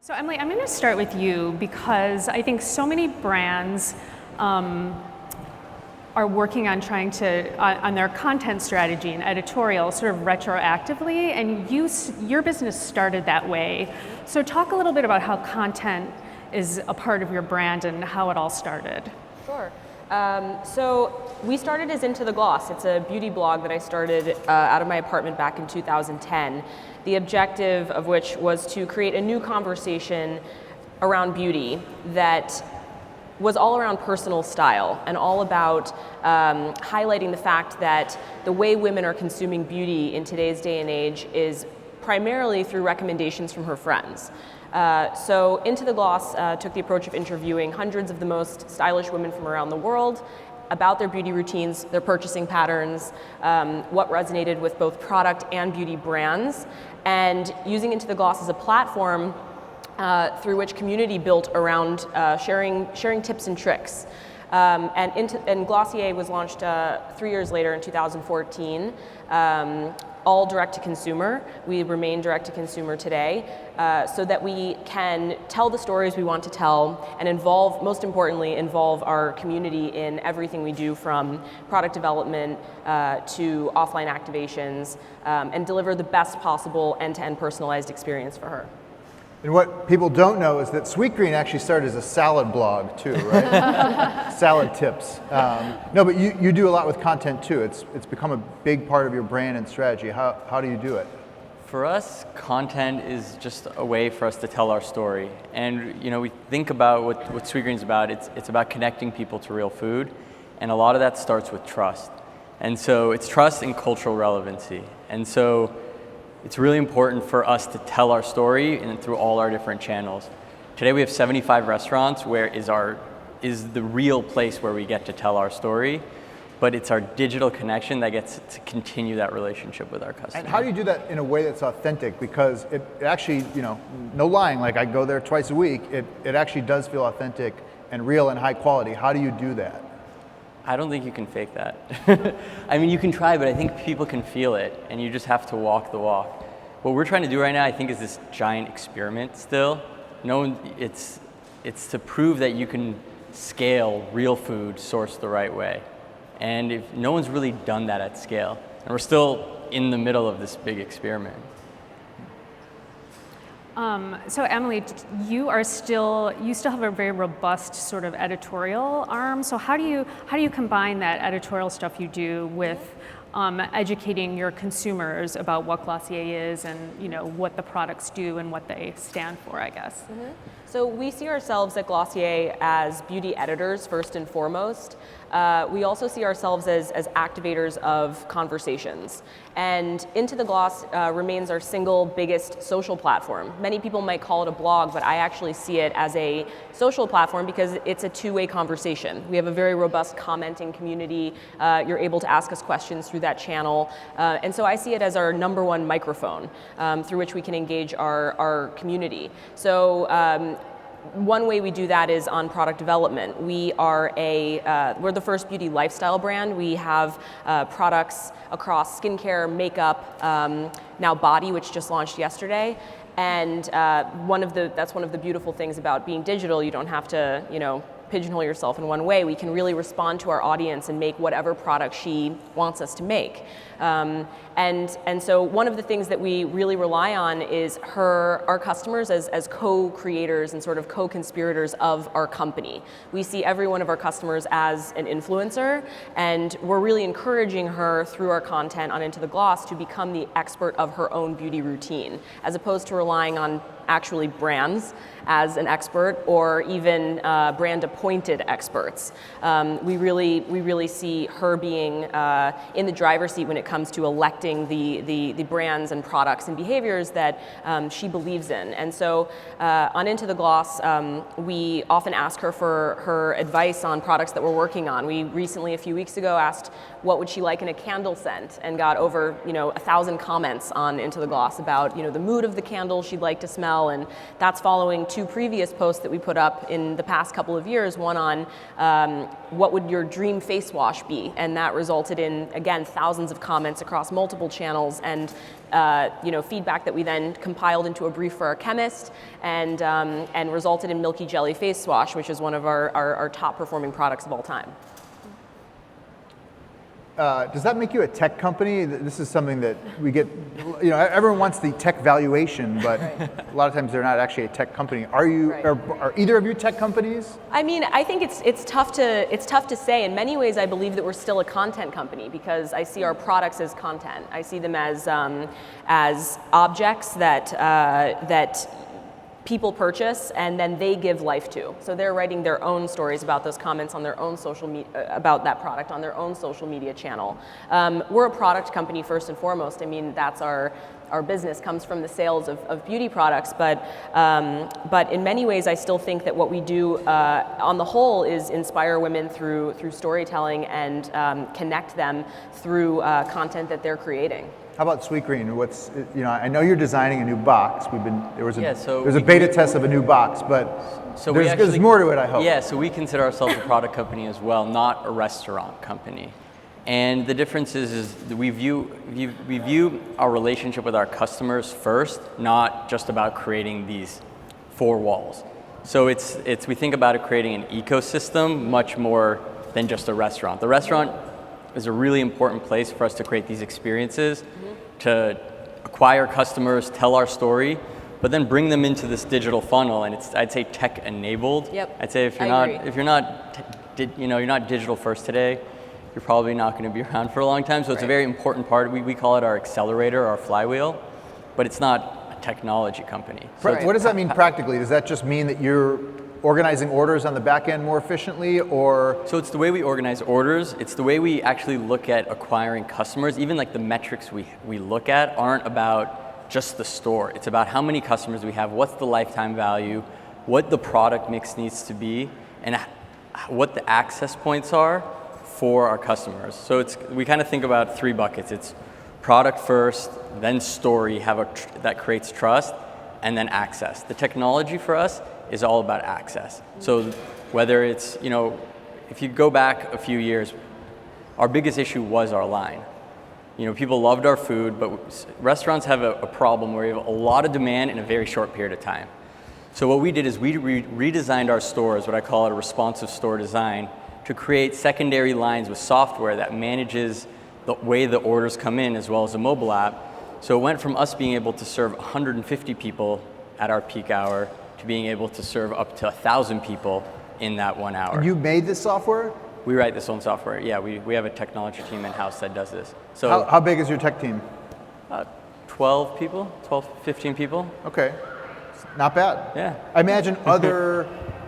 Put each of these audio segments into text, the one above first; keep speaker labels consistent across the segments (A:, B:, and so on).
A: So Emily, I'm going to start with you because I think so many brands are working on trying to, on their content strategy and editorial sort of retroactively, and your business started that way. So talk a little bit about how content is a part of your brand and how it all started.
B: Sure. So we started as Into the Gloss. It's a beauty blog that I started out of my apartment back in 2010. The objective of which was to create a new conversation around beauty that was all around personal style and all about highlighting the fact that the way women are consuming beauty in today's day and age is primarily through recommendations from her friends. So Into the Gloss took the approach of interviewing hundreds of the most stylish women from around the world about their beauty routines, their purchasing patterns, what resonated with both product and beauty brands, and using Into the Gloss as a platform through which community built around sharing tips and tricks. And Glossier was launched 3 years later in 2014. All direct to consumer. We remain direct to consumer today, so that we can tell the stories we want to tell and most importantly, involve our community in everything we do, from product development to offline activations, and deliver the best possible end-to-end personalized experience for her.
C: And what people don't know is that Sweetgreen actually started as a salad blog too, right? Salad tips. No, but you do a lot with content too. It's become a big part of your brand and strategy. How do you do it?
D: For us, content is just a way for us to tell our story. And we think about what Sweetgreen's about. It's about connecting people to real food, and a lot of that starts with trust. And so it's trust and cultural relevancy. And so it's really important for us to tell our story and through all our different channels. Today we have 75 restaurants where is the real place where we get to tell our story, but it's our digital connection that gets to continue that relationship with our customers.
C: And how do you do that in a way that's authentic? Because it actually, no lying, like I go there twice a week, it actually does feel authentic and real and high quality. How do you do that?
D: I don't think you can fake that. I mean, you can try, but I think people can feel it, and you just have to walk the walk. What we're trying to do right now, I think, is this giant experiment still. It's to prove that you can scale real food sourced the right way. And if no one's really done that at scale, and we're still in the middle of this big experiment.
A: So Emily, you still have a very robust sort of editorial arm. So how do you combine that editorial stuff you do with educating your consumers about what Glossier is and what the products do and what they stand for, I guess?
B: Mm-hmm. So we see ourselves at Glossier as beauty editors first and foremost. We also see ourselves as activators of conversations. And Into the Gloss remains our single biggest social platform. Many people might call it a blog, but I actually see it as a social platform because it's a two-way conversation. We have a very robust commenting community. You're able to ask us questions through that channel. And so I see it as our #1 microphone through which we can engage our community. So one way we do that is on product development. We're the first beauty lifestyle brand. We have products across skincare, makeup, now body, which just launched yesterday. And that's one of the beautiful things about being digital. You don't have to, pigeonhole yourself in one way. We can really respond to our audience and make whatever product she wants us to make. And so one of the things that we really rely on is our customers as co-creators and sort of co-conspirators of our company. We see every one of our customers as an influencer, and we're really encouraging her through our content on Into the Gloss to become the expert of her own beauty routine, as opposed to relying on actually brands as an expert or even brand appointed experts. We really see her being in the driver's seat when it comes to electing the brands and products and behaviors that she believes in. And so on Into the Gloss, we often ask her for her advice on products that we're working on. We recently, a few weeks ago, asked what would she like in a candle scent, and got over 1,000 comments on Into the Gloss about the mood of the candle she'd like to smell, well, and that's following 2 previous posts that we put up in the past couple of years, one on what would your dream face wash be, and that resulted in, again, thousands of comments across multiple channels, and feedback that we then compiled into a brief for our chemist, and resulted in Milky Jelly Face Wash, which is one of our top performing products of all time.
C: Does that make you a tech company? This is something that we get, everyone wants the tech valuation, but a lot of times they're not actually a tech company. Are you, are either of you tech companies?
B: I mean, I think it's tough to say. In many ways, I believe that we're still a content company because I see our products as content. I see them as objects that people purchase and then they give life to. So they're writing their own stories about those comments on their own social media, about that product on their own social media channel. We're a product company first and foremost. I mean, that's our business comes from the sales of beauty products, but in many ways I still think that what we do on the whole is inspire women through storytelling and connect them through content that they're creating.
C: How about Sweetgreen? I know you're designing a new box. There was a beta test of a new box, but there's more to it, I hope.
D: Yeah, so we consider ourselves a product company as well, not a restaurant company. And the difference is we view our relationship with our customers first, not just about creating these 4 walls. So we think about it creating an ecosystem much more than just a restaurant. The restaurant is a really important place for us to create these experiences, to acquire customers, tell our story, but then bring them into this digital funnel, and I'd say tech enabled.
B: Yep.
D: I'd say if you're not digital first today, you're probably not going to be around for a long time. So it's a very important part. We call it our accelerator, our flywheel, but it's not a technology company. So
C: what does that mean practically? Does that just mean that you're organizing orders on the back end more efficiently, or?
D: So it's the way we organize orders. It's the way we actually look at acquiring customers. Even like the metrics we look at aren't about just the store. It's about how many customers we have, what's the lifetime value, what the product mix needs to be, and what the access points are for our customers. So we kind of think about 3 buckets. It's product first, then story, that creates trust, and then access. The technology for us is all about access. So whether it's, if you go back a few years, our biggest issue was our line. People loved our food, but restaurants have a problem where you have a lot of demand in a very short period of time. So what we did is we redesigned our stores, what I call a responsive store design, to create secondary lines with software that manages the way the orders come in as well as a mobile app. So it went from us being able to serve 150 people at our peak hour to being able to serve up to 1,000 people in that 1 hour.
C: You made this software?
D: We write this own software. Yeah, we have a technology team in-house that does this. So
C: how big is your tech team?
D: 12 people, 15 people.
C: Okay, not bad.
D: Yeah.
C: I imagine other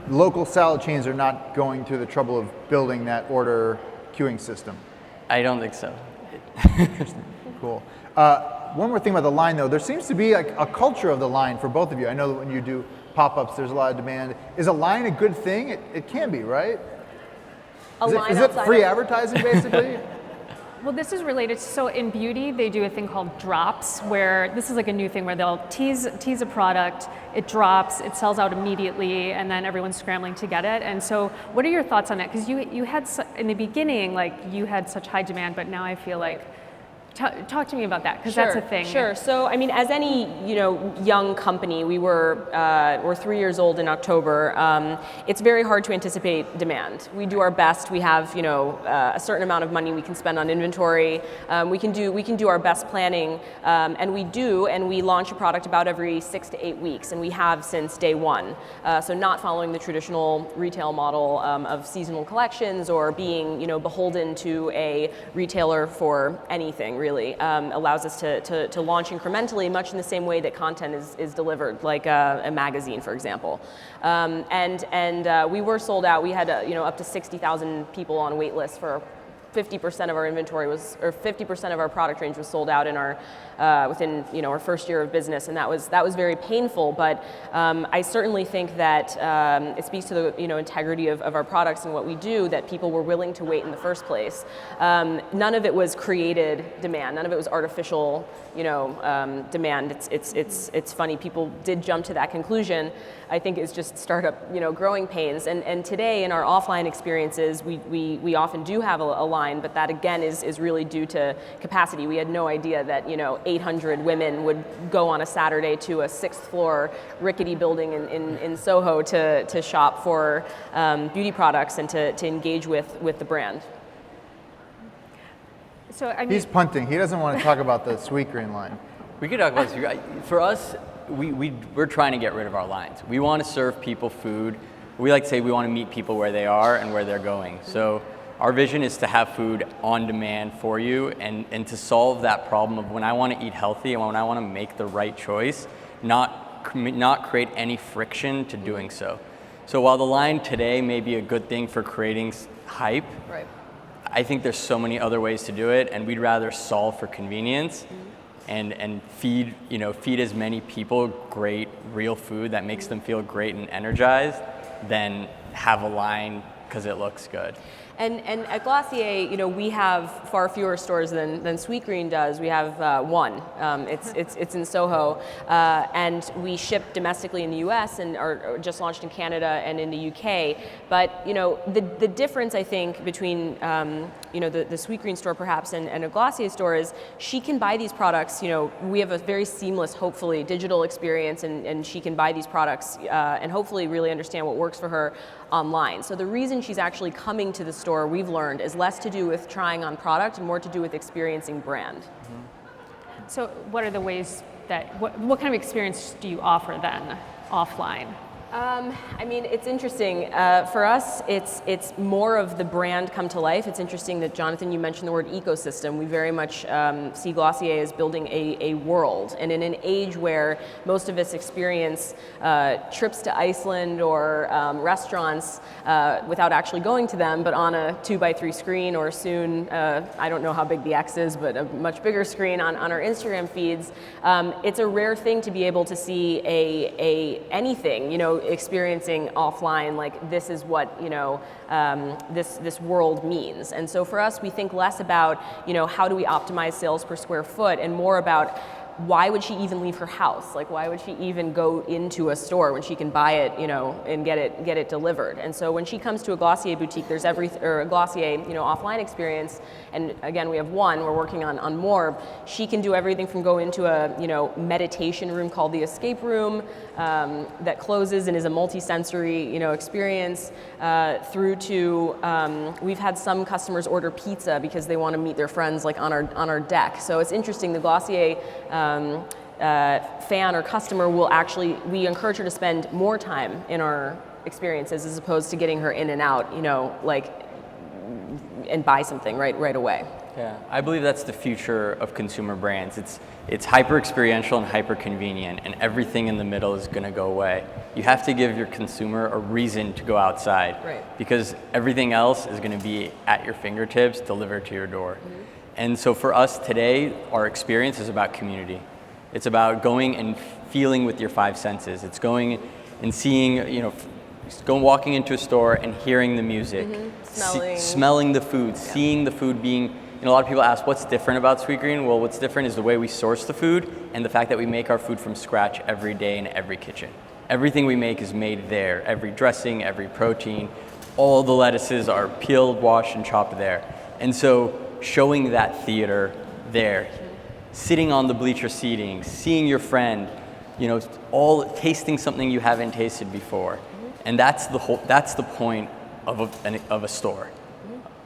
C: local salad chains are not going through the trouble of building that order queuing system.
D: I don't think so.
C: Interesting. Cool. One more thing about the line, though. There seems to be a culture of the line for both of you. I know that when you do pop-ups, there's a lot of demand. Is a line a good thing? It can be, right? Is it free advertising, basically?
A: Well, this is related. So in beauty, they do a thing called drops, where this is like a new thing where they'll tease a product, it drops, it sells out immediately, and then everyone's scrambling to get it. And so what are your thoughts on that? Because you had, in the beginning, you had such high demand, but now I feel like, talk to me about that, because that's a thing.
B: Sure. So, I mean, as any young company, we're 3 years old in October. It's very hard to anticipate demand. We do our best. We have a certain amount of money we can spend on inventory. We can do our best planning, and we launch a product about every 6 to 8 weeks, and we have since day one. So not following the traditional retail model of seasonal collections or being beholden to a retailer for anything. Really allows us to launch incrementally, much in the same way that content is delivered, like a magazine, for example. And we were sold out. We had up to 60,000 people on wait list for 50% of our inventory was, or 50% of our product range was sold out in our within our first year of business, and that was very painful. But I certainly think that it speaks to the integrity of our products and what we do, that people were willing to wait in the first place. None of it was created demand. None of it was artificial demand. It's funny, people did jump to that conclusion. I think it's just startup growing pains. And today in our offline experiences, we often do have a line, but that again is really due to capacity. We had no idea that 800 women would go on a Saturday to a 6th floor rickety building in Soho to shop for beauty products and to engage with the brand.
A: So
C: he's punting. He doesn't want to talk about the Sweetgreen line.
D: We could talk about this. For us, we're trying to get rid of our lines. We want to serve people food. We like to say we want to meet people where they are and where they're going. So our vision is to have food on demand for you, and to solve that problem of when I want to eat healthy and when I want to make the right choice, not create any friction to doing so. So while the line today may be a good thing for creating hype,
B: right,
D: I think there's so many other ways to do it, and we'd rather solve for convenience and feed as many people great real food that makes them feel great and energized than have a line because it looks good.
B: And at Glossier, we have far fewer stores than Sweetgreen does. We have one. It's in Soho, and we ship domestically in the U.S. and are just launched in Canada and in the U.K. But the difference, I think, between the Sweetgreen store perhaps and a Glossier store is she can buy these products. We have a very seamless, hopefully, digital experience, and she can buy these products and hopefully really understand what works for her online. So the reason she's actually coming to the store, we've learned, is less to do with trying on product and more to do with experiencing brand.
A: So what are the ways that, what kind of experience do you offer then offline?
B: It's interesting. For us, it's more of the brand come to life. It's interesting that, Jonathan, you mentioned the word ecosystem. We very much see Glossier as building a world. And in an age where most of us experience trips to Iceland or restaurants without actually going to them, but on a 2x3 screen, or soon, I don't know how big the X is, but a much bigger screen on our Instagram feeds, it's a rare thing to be able to see anything, experiencing offline, like this is what this world means. And so for us, we think less about how do we optimize sales per square foot, and more about why would she even leave her house? Like, why would she even go into a store when she can buy it, and get it delivered? And so when she comes to a Glossier boutique, there's a Glossier, offline experience. And again, we have one. We're working on more. She can do everything from go into a meditation room called the Escape Room that closes and is a multi-sensory experience, through to we've had some customers order pizza because they want to meet their friends like on our deck. So it's interesting. The Glossier fan or customer will actually, we encourage her to spend more time in our experiences as opposed to getting her in and out, and buy something right away.
D: Yeah, I believe that's the future of consumer brands. It's hyper experiential and hyper convenient, and everything in the middle is going to go away. You have to give your consumer a reason to go outside,
B: right,
D: because everything else is going to be at your fingertips, delivered to your door. And so for us today, our experience is about community. It's about going and feeling with your five senses. It's going and seeing, walking into a store and hearing the music, smelling the food, seeing the food being, a lot of people ask what's different about Sweetgreen? Well, what's different is the way we source the food and the fact that we make our food from scratch every day in every kitchen. Everything we make is made there. Every dressing, every protein, all the lettuces are peeled, washed, and chopped there. And so showing that theater there, sitting on the bleacher seating, seeing your friend, all tasting something you haven't tasted before. And that's the point of a store.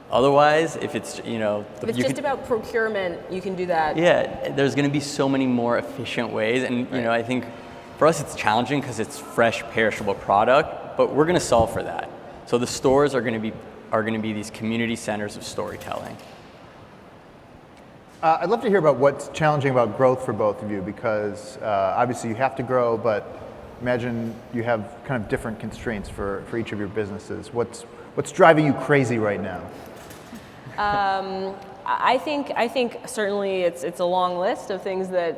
D: Otherwise, if it's,
B: if it's just about procurement, you can do that.
D: Yeah, there's going to be so many more efficient ways. And, I think for us it's challenging because it's fresh, perishable product, but we're going to solve for that. So the stores are going to be these community centers of storytelling.
C: I'd love to hear about what's challenging about growth for both of you, because obviously you have to grow, but imagine you have kind of different constraints for each of your businesses. What's driving you crazy right now?
B: I think certainly it's a long list of things that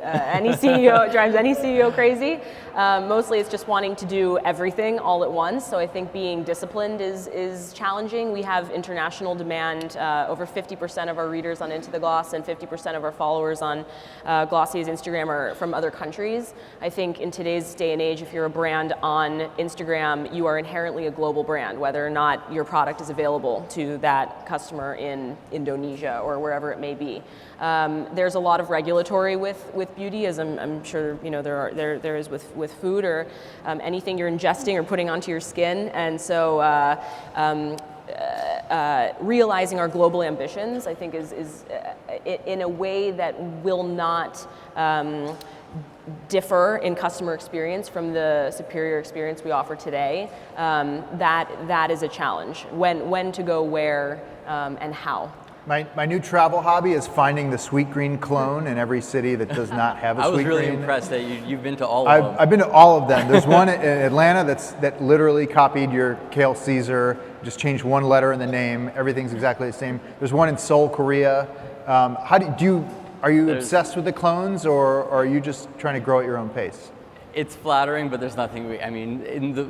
B: any CEO drives any CEO crazy. Mostly it's just wanting to do everything all at once. So I think being disciplined is challenging. We have international demand. Over 50% of our readers on Into the Gloss and 50% of our followers on Glossier's Instagram are from other countries. I think in today's day and age, if you're a brand on Instagram, you are inherently a global brand, whether or not your product is available to that customer in Indonesia or wherever it may be. There's a lot of regulatory with beauty, as I'm sure there is with food or anything you're ingesting or putting onto your skin, and so realizing our global ambitions, I think, is in a way that will not differ in customer experience from the superior experience we offer today. That is a challenge. When to go where and how.
C: My new travel hobby is finding the Sweetgreen clone in every city that does not have a Sweetgreen.
D: I was really impressed that you've been to all of them.
C: I've been to all of them. There's one in Atlanta that literally copied your Kale Caesar, just changed one letter in the name. Everything's exactly the same. There's one in Seoul, Korea. Are you obsessed with the clones, or are you just trying to grow at your own pace?
D: It's flattering, but there's nothing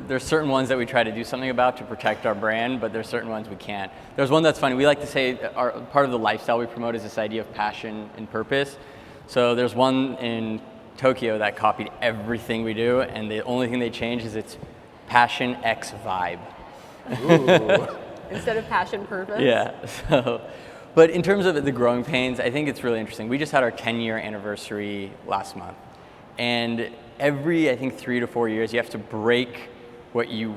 D: there's certain ones that we try to do something about to protect our brand, but there's certain ones we can't. There's one that's funny. We like to say part of the lifestyle we promote is this idea of passion and purpose. So there's one in Tokyo that copied everything we do, and the only thing they changed is it's passion X vibe.
B: Instead of passion purpose?
D: Yeah. But in terms of the growing pains, I think it's really interesting. We just had our 10-year anniversary last month. And every, I think, 3 to 4 years, you have to break what you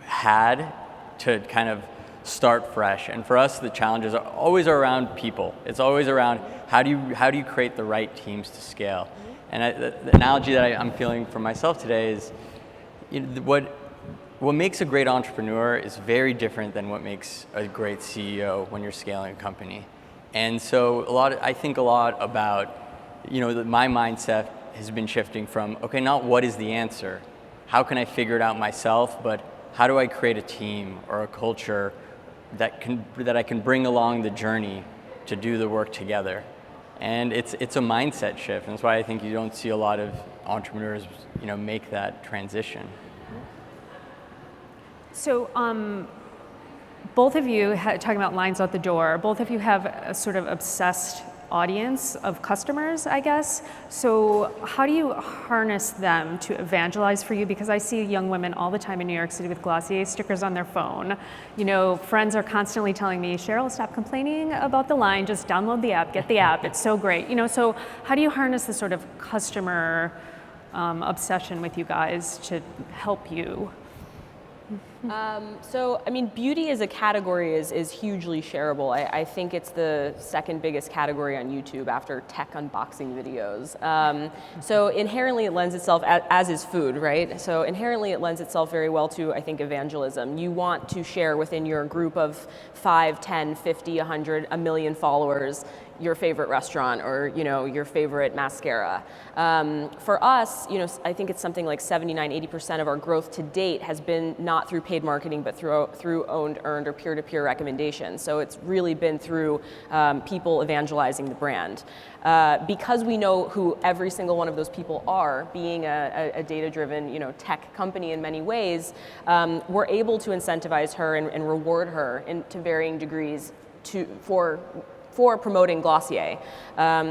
D: had to kind of start fresh. And for us, the challenges are always around people. It's always around how do you create the right teams to scale. And the analogy that I'm feeling for myself today is what makes a great entrepreneur is very different than what makes a great CEO when you're scaling a company. And so I think a lot about, my mindset has been shifting from, okay, not what is the answer, how can I figure it out myself, but how do I create a team or a culture that I can bring along the journey to do the work together. And it's a mindset shift, and that's why I think you don't see a lot of entrepreneurs, make that transition.
A: So both of you, talking about lines out the door, both of you have a sort of obsessed audience of customers, I guess. So how do you harness them to evangelize for you? Because I see young women all the time in New York City with Glossier stickers on their phone. Friends are constantly telling me, Cheryl, stop complaining about the line, just download the app, get the app, it's so great. So how do you harness the sort of customer obsession with you guys to help you?
B: Beauty as a category is hugely shareable. I think it's the second biggest category on YouTube after tech unboxing videos. So inherently it lends itself, as is food, right? So inherently it lends itself very well to, I think, evangelism. You want to share within your group of 5, 10, 50, 100, 1 million followers your favorite restaurant or your favorite mascara. For us, I think it's something like 79-80% of our growth to date has been not through paid marketing, but through owned, earned, or peer-to-peer recommendations. So it's really been through people evangelizing the brand. Because we know who every single one of those people are, being a data-driven, tech company in many ways, we're able to incentivize her and reward her to varying degrees for promoting Glossier.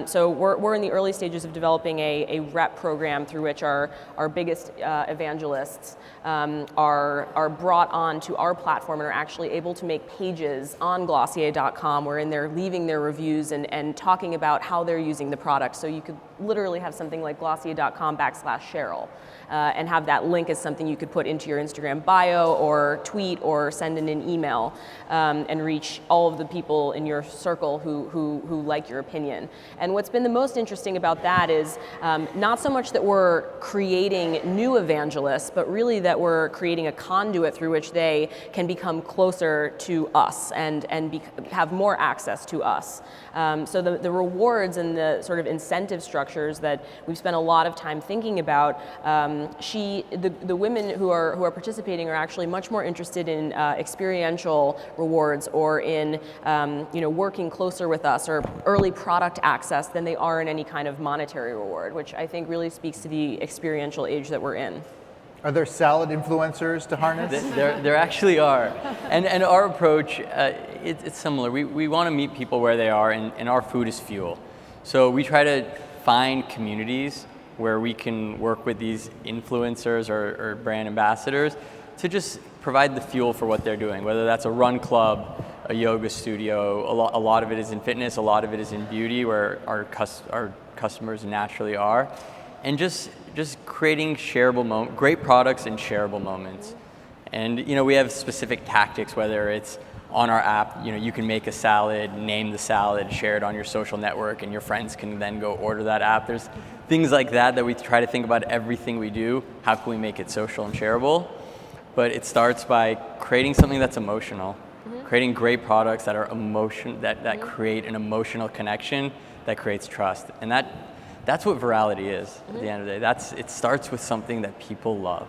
B: So we're in the early stages of developing a rep program through which our biggest evangelists are brought on to our platform and are actually able to make pages on Glossier.com wherein they're leaving their reviews and talking about how they're using the product. So you could literally have something like Glossier.com/Cheryl. And have that link as something you could put into your Instagram bio or tweet or send in an email and reach all of the people in your circle who who like your opinion. And what's been the most interesting about that is not so much that we're creating new evangelists, but really that we're creating a conduit through which they can become closer to us and have more access to us. So the rewards and the sort of incentive structures that we've spent a lot of time thinking about, the women who are participating are actually much more interested in experiential rewards or in working closer with us or early product access than they are in any kind of monetary reward, which I think really speaks to the experiential age that we're in.
C: Are there salad influencers to harness?
D: There actually are. And our approach, it's similar. We want to meet people where they are, and our food is fuel. So we try to find communities where we can work with these influencers or brand ambassadors to just provide the fuel for what they're doing, whether that's a run club, a yoga studio. A lot of it is in fitness, a lot of it is in beauty, where our customers naturally are. And just creating shareable great products and shareable moments. And we have specific tactics, whether it's on our app, you can make a salad, name the salad, share it on your social network, and your friends can then go order that app. There's things like that we try to think about everything we do. How can we make it social and shareable? But it starts by creating something that's emotional, creating great products that are that create an emotional connection that creates trust. And that's what virality is at the end of the day. It starts with something that people love.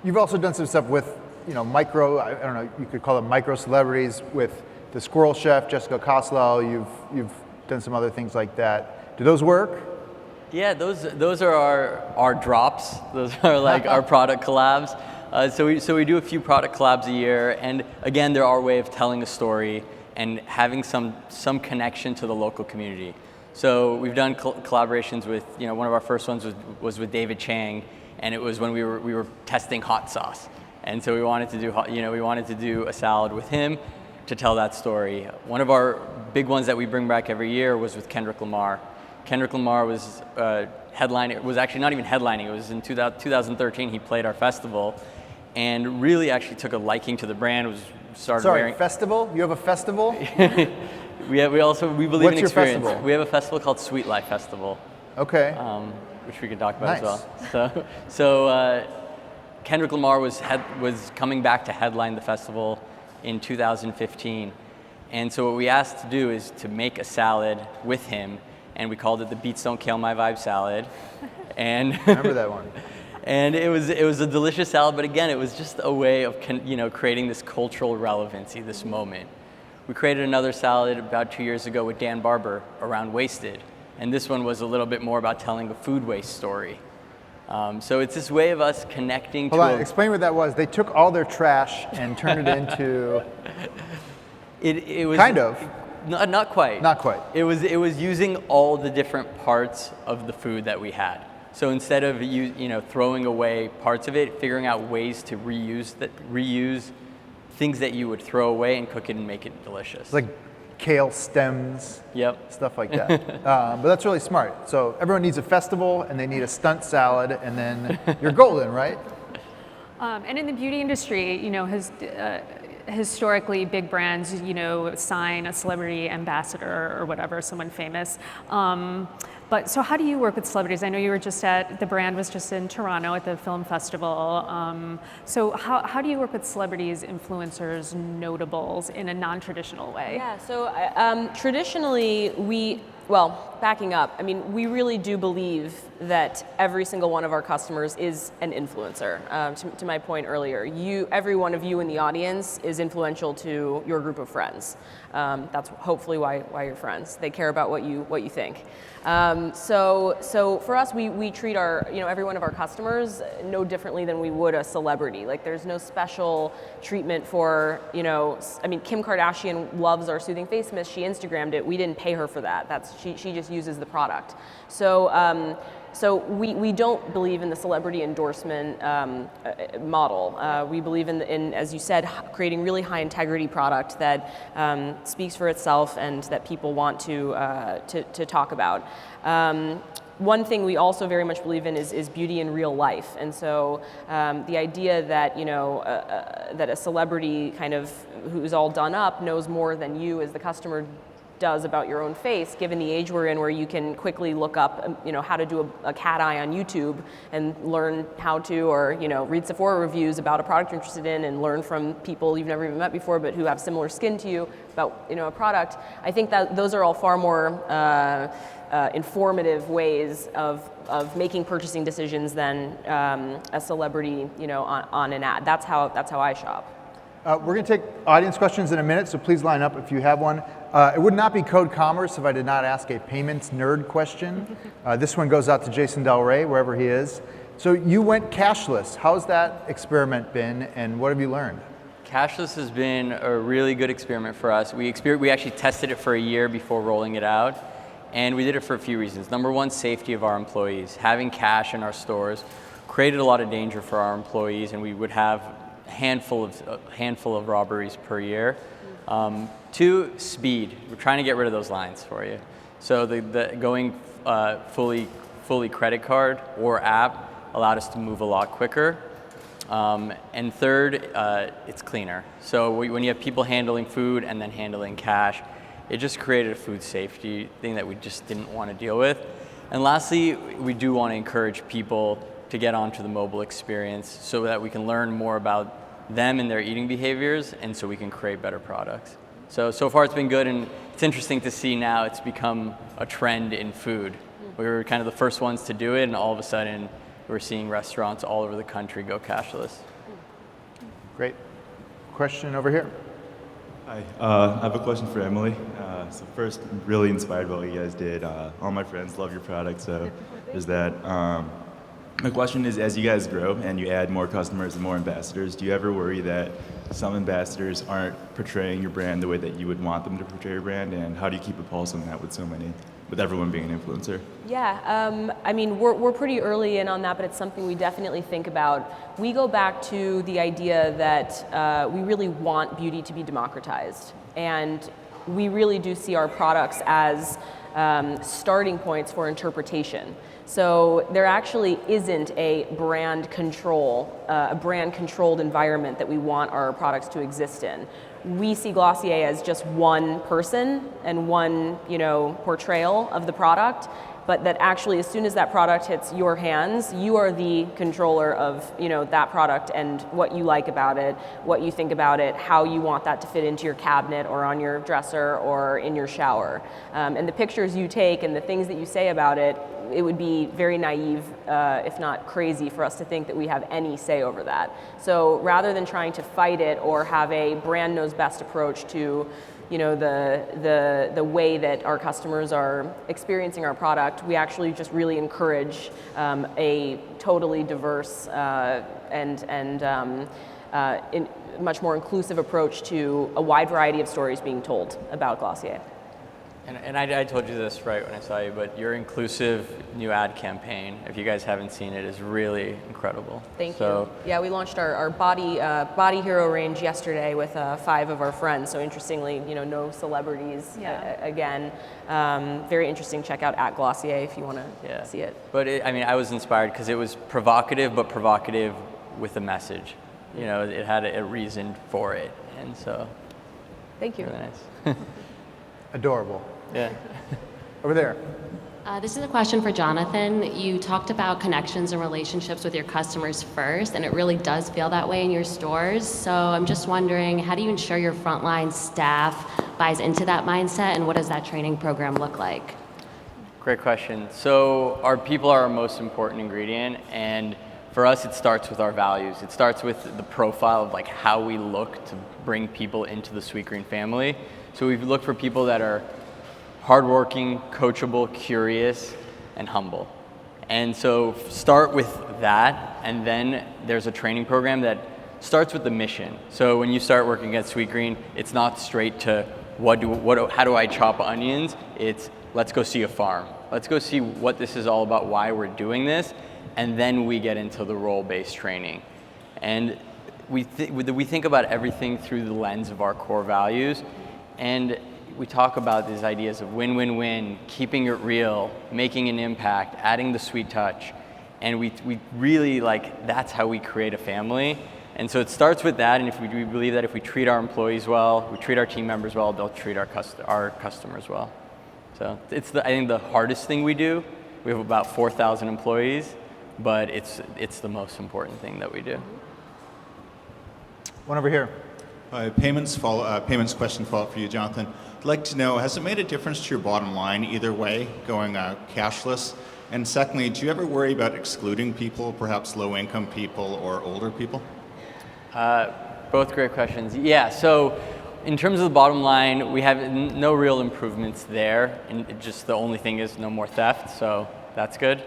C: You've also done some stuff with, micro, I don't know, you could call them micro celebrities with the Squirrel Chef, Jessica Koslow. You've done some other things like that. Do those work?
D: Yeah, those are our drops. Those are like our product collabs. So we do a few product collabs a year, and again, they're our way of telling a story and having some connection to the local community. So we've done collaborations with, one of our first ones was with David Chang, and it was when we were testing hot sauce, and so we wanted to do a salad with him to tell that story. One of our big ones that we bring back every year was with Kendrick Lamar. Kendrick Lamar was headlining. It was actually not even headlining. It was in 2013. He played our festival, and really actually took a liking to the brand.
C: Festival? You have a festival?
D: We believe
C: What's
D: in experience.
C: Your festival?
D: We have a festival called Sweet Life Festival.
C: Okay.
D: Which we can talk about
C: Nice.
D: as well. So Kendrick Lamar was coming back to headline the festival in 2015, and so what we asked to do is to make a salad with him, and we called it the Beats Don't Kill My Vibe salad. And
C: Remember that one?
D: And it was a delicious salad, but again, it was just a way of creating this cultural relevancy, this moment. We created another salad about 2 years ago with Dan Barber around wasted, and this one was a little bit more about telling a food waste story. So it's this way of us connecting
C: Hold on, explain what that was. They took all their trash and turned it into...
D: It was
C: kind of.
D: Not quite.
C: Not quite.
D: It was using all the different parts of the food that we had. So instead of throwing away parts of it, figuring out ways to reuse things that you would throw away and cook it and make it delicious.
C: It's like kale stems,
D: Yep.
C: stuff like that. But that's really smart. So everyone needs a festival, and they need a stunt salad, and then you're golden, right?
A: And in the beauty industry, historically, big brands, sign a celebrity ambassador or whatever, someone famous. But so how do you work with celebrities? I know you were the brand was just in Toronto at the film festival. So how do you work with celebrities, influencers, notables in a non-traditional way?
B: Yeah, so traditionally backing up, we really do believe that every single one of our customers is an influencer. To my point earlier, every one of you in the audience is influential to your group of friends. That's hopefully why you're friends. They care about what you think. So for us, we treat our every one of our customers no differently than we would a celebrity. Like there's no special treatment for Kim Kardashian loves our soothing face mist. She Instagrammed it. We didn't pay her for that. She just uses the product. So we don't believe in the celebrity endorsement model. We believe in, as you said, creating really high integrity product that speaks for itself and that people want to talk about. One thing we also very much believe in is beauty in real life, and so the idea that that a celebrity kind of who's all done up knows more than you as the customer does about your own face, given the age we're in, where you can quickly look up, how to do a cat eye on YouTube and learn how to, or read Sephora reviews about a product you're interested in, and learn from people you've never even met before, but who have similar skin to you about a product. I think that those are all far more informative ways of making purchasing decisions than a celebrity, on an ad. That's how I shop.
C: We're going to take audience questions in a minute, so please line up if you have one. It would not be Code Commerce if I did not ask a payments nerd question. This one goes out to Jason Del Rey, wherever he is. So you went cashless. How's that experiment been, and what have you learned?
D: Cashless has been a really good experiment for us. We actually tested it for a year before rolling it out, and we did it for a few reasons. Number one, safety of our employees. Having cash in our stores created a lot of danger for our employees, and we would have a handful of robberies per year. Two, speed. We're trying to get rid of those lines for you. So the going fully credit card or app allowed us to move a lot quicker. And third, it's cleaner. So when you have people handling food and then handling cash, it just created a food safety thing that we just didn't want to deal with. And lastly, we do want to encourage people to get onto the mobile experience so that we can learn more about them and their eating behaviors, and so we can create better products. So far it's been good, and it's interesting to see now it's become a trend in food. We were kind of the first ones to do it, and all of a sudden we're seeing restaurants all over the country go cashless.
C: Great. Question over here.
E: Hi, I have a question for Emily. So first, I'm really inspired by what you guys did. All my friends love your product, so there's that. My question is, as you guys grow and you add more customers and more ambassadors, do you ever worry that some ambassadors aren't portraying your brand the way that you would want them to portray your brand? And how do you keep a pulse on that with everyone being an influencer?
B: Yeah, I mean, we're pretty early in on that, but it's something we definitely think about. We go back to the idea that we really want beauty to be democratized. And we really do see our products as starting points for interpretation. So there actually isn't a brand controlled environment that we want our products to exist in. We see Glossier as just one person and one, portrayal of the product, but that actually as soon as that product hits your hands, you are the controller of, that product and what you like about it, what you think about it, how you want that to fit into your cabinet or on your dresser or in your shower. And the pictures you take and the things that you say about it, it would be very naive, if not crazy, for us to think that we have any say over that. So rather than trying to fight it or have a brand knows best approach to the way that our customers are experiencing our product, we actually just really encourage a totally diverse and much more inclusive approach to a wide variety of stories being told about Glossier.
D: And I told you this right when I saw you, but your inclusive new ad campaign, if you guys haven't seen it, is really incredible.
B: Thank you. Yeah, we launched our body hero range yesterday with 5 of our friends. So interestingly, no celebrities. Again, very interesting. Check out @Glossier if you want to see it.
D: But I was inspired because it was provocative, but provocative with a message. It had a reason for it, and so.
B: Thank you.
D: Really nice.
C: Adorable.
D: Yeah.
C: Over there.
F: This is a question for Jonathan. You talked about connections and relationships with your customers first, and it really does feel that way in your stores. So I'm just wondering, how do you ensure your frontline staff buys into that mindset, and what does that training program look like?
D: Great question. So our people are our most important ingredient, and for us it starts with our values. It starts with the profile of how we look to bring people into the Sweetgreen family. So we've looked for people that are hardworking, coachable, curious, and humble. And so start with that, and then there's a training program that starts with the mission. So when you start working at Sweetgreen, it's not straight to how do I chop onions? It's let's go see a farm. Let's go see what this is all about, why we're doing this, and then we get into the role-based training. And we think about everything through the lens of our core values. And we talk about these ideas of win-win-win, keeping it real, making an impact, adding the sweet touch. And we really that's how we create a family. And so it starts with that, and if we believe that if we treat our employees well, we treat our team members well, they'll treat our customers well. So it's I think the hardest thing we do. We have about 4,000 employees, but it's the most important thing that we do.
C: One over here.
G: Payments question follow-up for you, Jonathan. I'd like to know, has it made a difference to your bottom line either way, going cashless? And secondly, do you ever worry about excluding people, perhaps low-income people or older people?
D: Both great questions. Yeah, so in terms of the bottom line, we have no real improvements there, and just the only thing is no more theft, so that's good.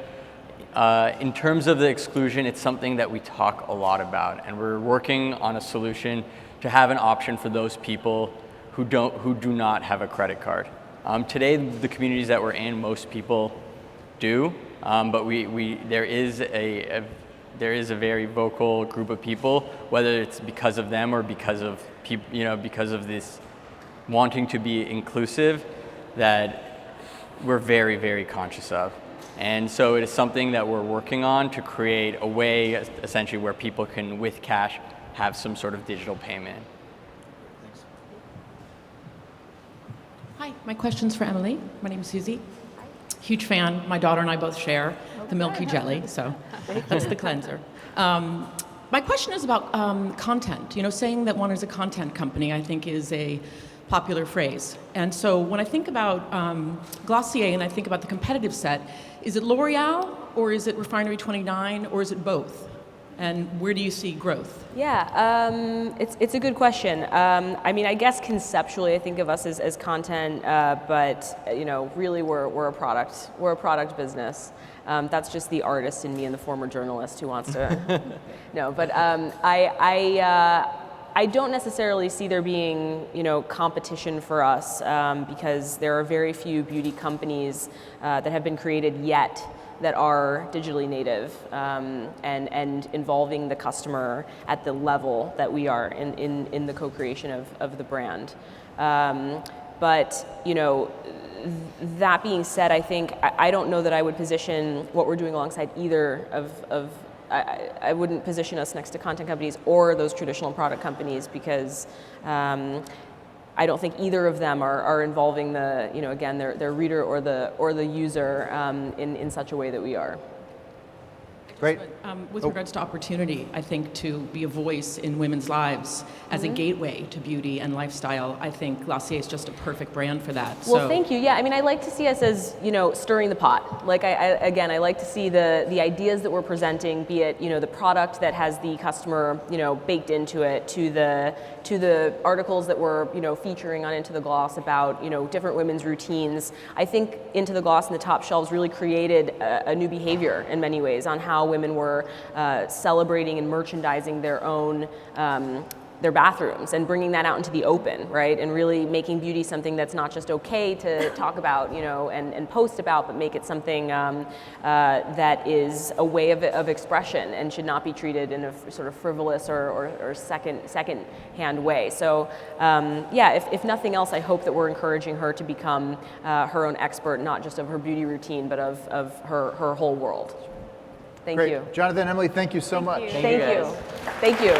D: In terms of the exclusion, it's something that we talk a lot about, and we're working on a solution to have an option for those people who do not have a credit card. Today, the communities that we're in, most people do, but there is a very vocal group of people, whether it's because of them or because of because of this wanting to be inclusive, that we're very, very conscious of. And so it is something that we're working on to create a way, essentially, where people can, with cash, have some sort of digital payment.
G: Thanks.
H: Hi, my question's for Emily. My name's Susie. Huge fan. My daughter and I both share the milky jelly, so that's the cleanser. My question is about content. You know, saying that one is a content company, I think, is a popular phrase. And so when I think about Glossier and I think about the competitive set, is it L'Oreal or is it Refinery 29 or is it both? And where do you see growth?
B: Yeah, it's a good question. I mean, I guess conceptually, I think of us as content, but really we're a product business. That's just the artist in me and the former journalist who wants to. No, but I don't necessarily see there being competition for us because there are very few beauty companies that have been created yet that are digitally native and involving the customer at the level that we are in the co-creation of the brand. But that being said, I think I don't know that I would position what we're doing alongside either of I wouldn't position us next to content companies or those traditional product companies because I don't think either of them are involving the again their reader or the user in such a way that we are.
C: Great.
H: With regards to opportunity, I think to be a voice in women's lives as a gateway to beauty and lifestyle, I think Glossier is just a perfect brand for that.
B: Well, thank you. Yeah, I mean, I like to see us as stirring the pot. Like I like to see the ideas that we're presenting, be it the product that has the customer baked into it, to the articles that we're featuring on Into the Gloss about different women's routines. I think Into the Gloss and the top shelves really created a new behavior in many ways on how women were celebrating and merchandising their own their bathrooms and bringing that out into the open, right? And really making beauty something that's not just okay to talk about, and post about, but make it something that is a way of expression and should not be treated in a sort of frivolous or second-hand way. So, if nothing else, I hope that we're encouraging her to become her own expert, not just of her beauty routine, but of her whole world. Thank
C: Great.
B: you.
C: Jonathan, Emily, thank you so much.
B: Thank you. Thank you.